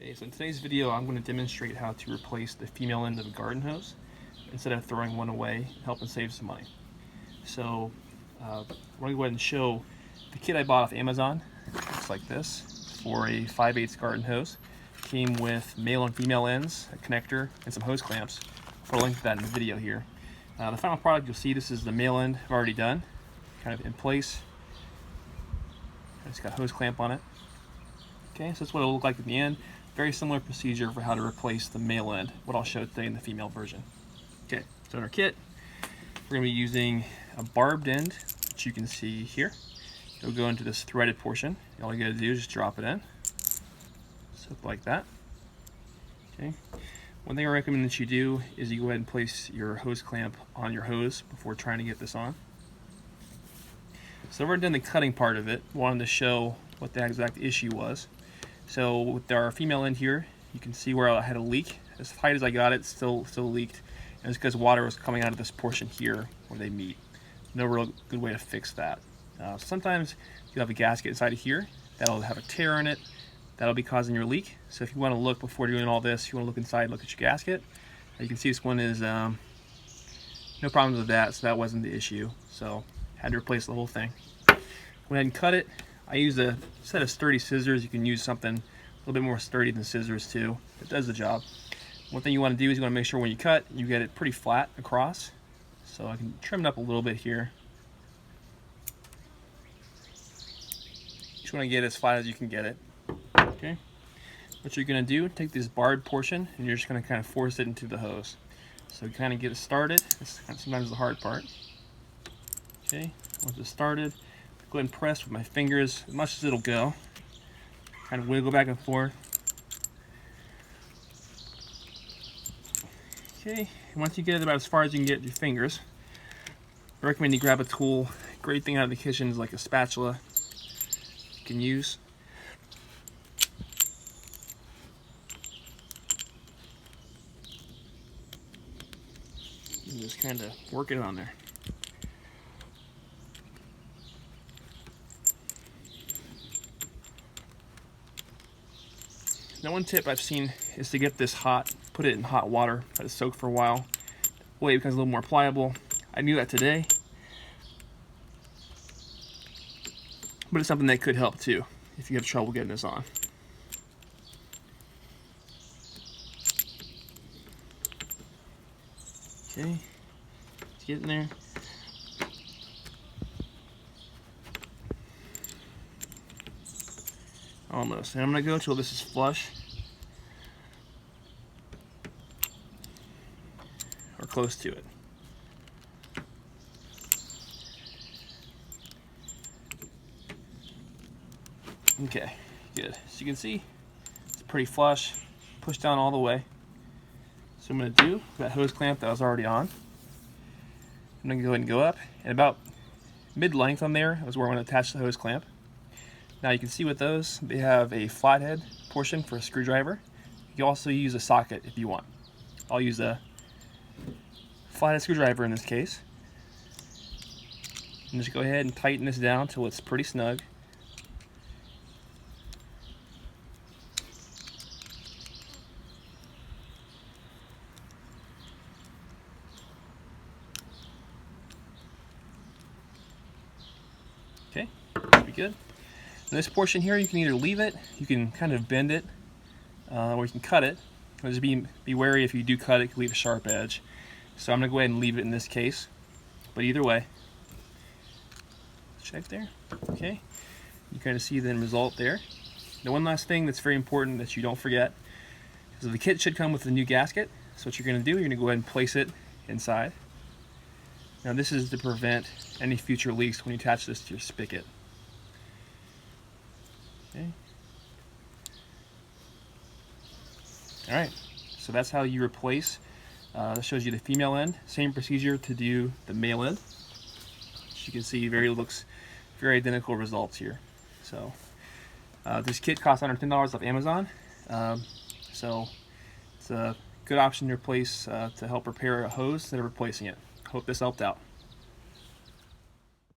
Okay, so in today's video I'm going to demonstrate how to replace the female end of a garden hose instead of throwing one away, helping save some money. So I'm going to go ahead and show the kit I bought off Amazon. Looks like this for a 5/8 garden hose. Came with male and female ends, a connector, and some hose clamps. I'll put a link to that in the video here. The final product you'll see, this is the male end I've already done, kind of in place. It's got a hose clamp on it. Okay, so that's what it'll look like at the end. Very similar procedure for how to replace the male end, what I'll show today in the female version. Okay, so in our kit, we're going to be using a barbed end, which you can see here. It'll go into this threaded portion. All you got to do is just drop it in. So like that. Okay. One thing I recommend that you do is you go ahead and place your hose clamp on your hose before trying to get this on. So I've already done the cutting part of it. Wanted to show what the exact issue was. So with our female end here, you can see where I had a leak. As tight as I got it, still leaked. And it's because water was coming out of this portion here where they meet. No real good way to fix that. Sometimes you have a gasket inside of here that'll have a tear in it. That'll be causing your leak. So if you want to look before doing all this, you want to look inside, look at your gasket. You can see this one is no problems with that, so that wasn't the issue. So had to replace the whole thing. Go ahead and cut it. I used a set of sturdy scissors. You can use something a little bit more sturdy than scissors too. It does the job. One thing you want to do is you want to make sure when you cut, you get it pretty flat across. So I can trim it up a little bit here. Just want to get it as flat as you can get it. Okay. What you're going to do, take this barbed portion and you're just going to kind of force it into the hose. So kind of get it started. This is sometimes the hard part. Okay. Once it's started, go ahead and press with my fingers as much as it'll go. Kind of wiggle back and forth. Okay, and once you get it about as far as you can get your fingers, I recommend you grab a tool. Great thing out of the kitchen is like a spatula you can use. And just kind of work it on there. Now one tip I've seen is to get this hot, put it in hot water, let it soak for a while. That way it becomes a little more pliable. I knew that today, but it's something that could help too if you have trouble getting this on. Okay, let's get in there. Almost. And I'm going to go till this is flush or close to it. Okay, good. So you can see it's pretty flush. Push down all the way. So I'm going to do that hose clamp that was already on. I'm going to go ahead and go up, and about mid-length on there is where I'm going to attach the hose clamp. Now you can see with those, they have a flathead portion for a screwdriver. You can also use a socket if you want. I'll use a flathead screwdriver in this case. And just go ahead and tighten this down until it's pretty snug. Okay, should be good. And this portion here, you can either leave it, you can kind of bend it, or you can cut it. Just be wary if you do cut it, it can leave a sharp edge. So I'm going to go ahead and leave it in this case. But either way, check there. Okay, you kind of see the end result there. Now one last thing that's very important that you don't forget is the kit should come with a new gasket. So what you're going to do, you're going to go ahead and place it inside. Now this is to prevent any future leaks when you attach this to your spigot. Okay. Alright, so that's how you replace. This shows you the female end. Same procedure to do the male end. As you can see, looks very identical results here. So this kit costs under $10 off Amazon. So it's a good option to replace to help repair a hose instead of replacing it. Hope this helped out.